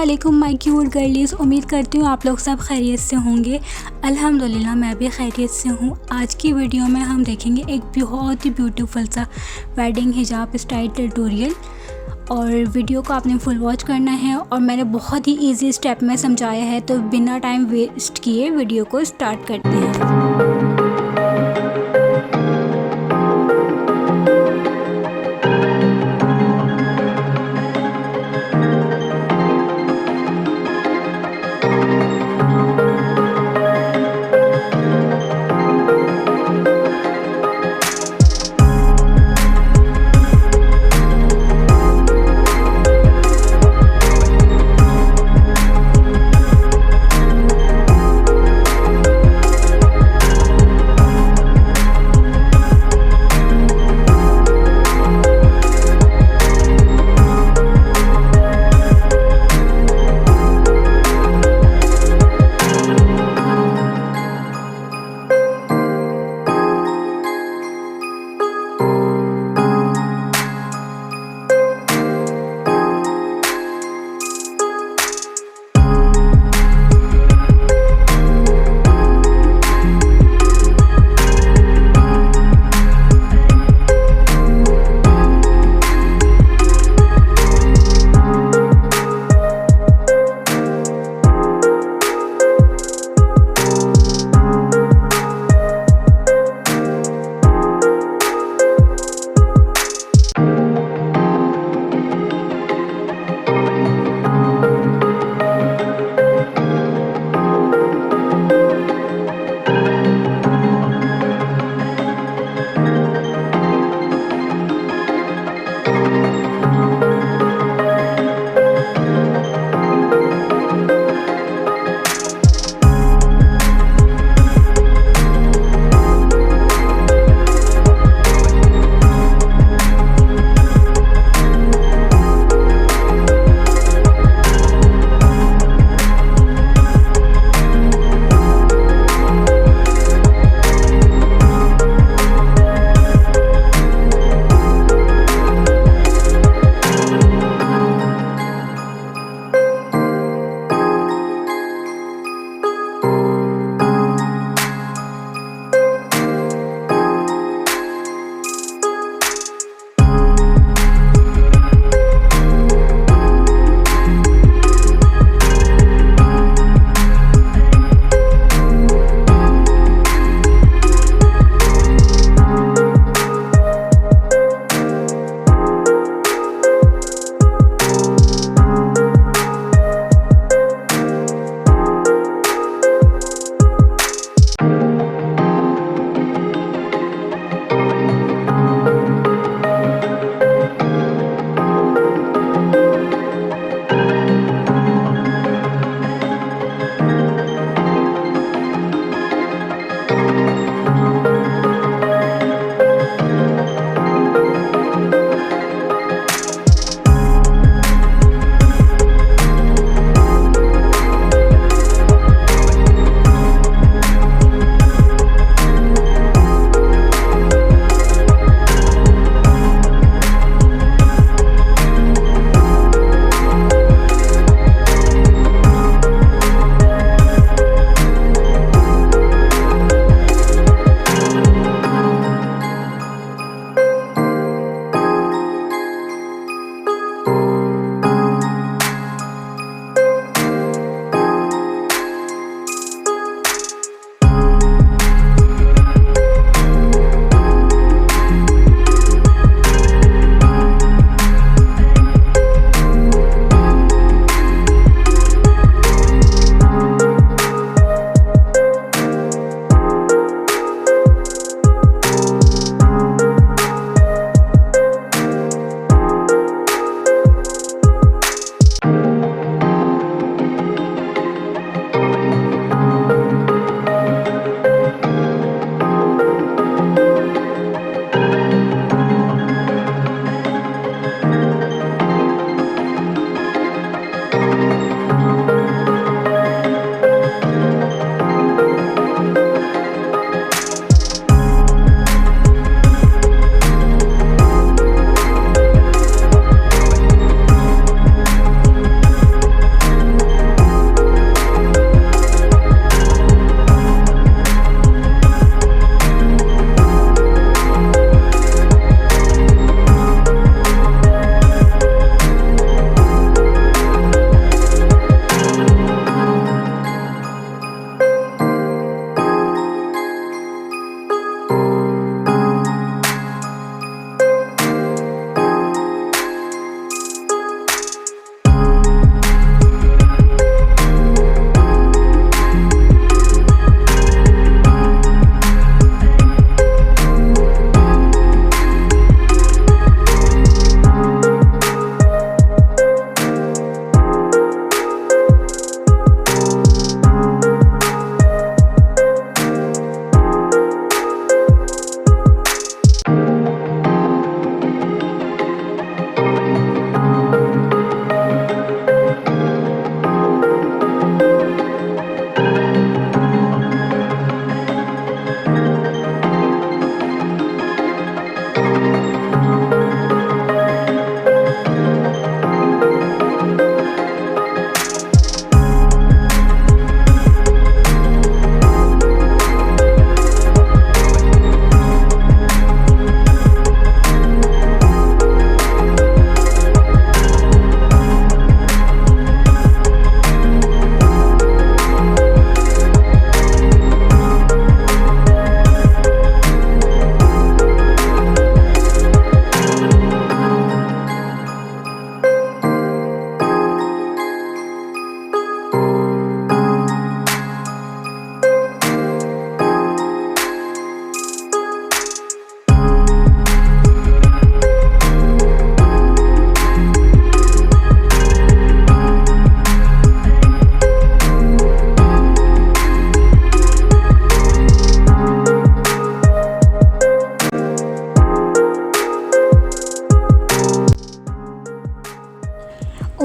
अस्सलामुअलैकुम my cute गर्लीज़। उम्मीद करती हूँ आप लोग सब खैरियत से होंगे। अल्हम्दुलिल्लाह मैं भी खैरियत से हूँ। आज की वीडियो में हम देखेंगे एक बहुत ही ब्यूटीफुल सा वेडिंग हिजाब स्टाइल ट्यूटोरियल, और वीडियो को आपने फुल वॉच करना है और मैंने बहुत ही इजी स्टेप में समझाया है। तो बिना टाइम वेस्ट किए वीडियो को स्टार्ट करते हैं।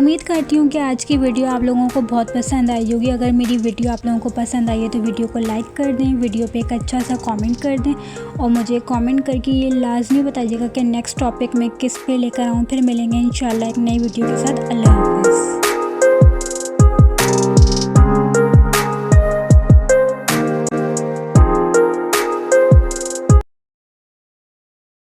उम्मीद करती हूँ कि आज की वीडियो आप लोगों को बहुत पसंद आई होगी। अगर मेरी वीडियो आप लोगों को पसंद आई है तो वीडियो को लाइक कर दें, वीडियो पे एक अच्छा सा कमेंट कर दें और मुझे कमेंट करके ये लाजमी बताइएगा कि नेक्स्ट टॉपिक में किस पे लेकर आऊँ। फिर मिलेंगे इंशाल्लाह एक नई वीडियो के साथ। अल्लाह हाफ़िज़।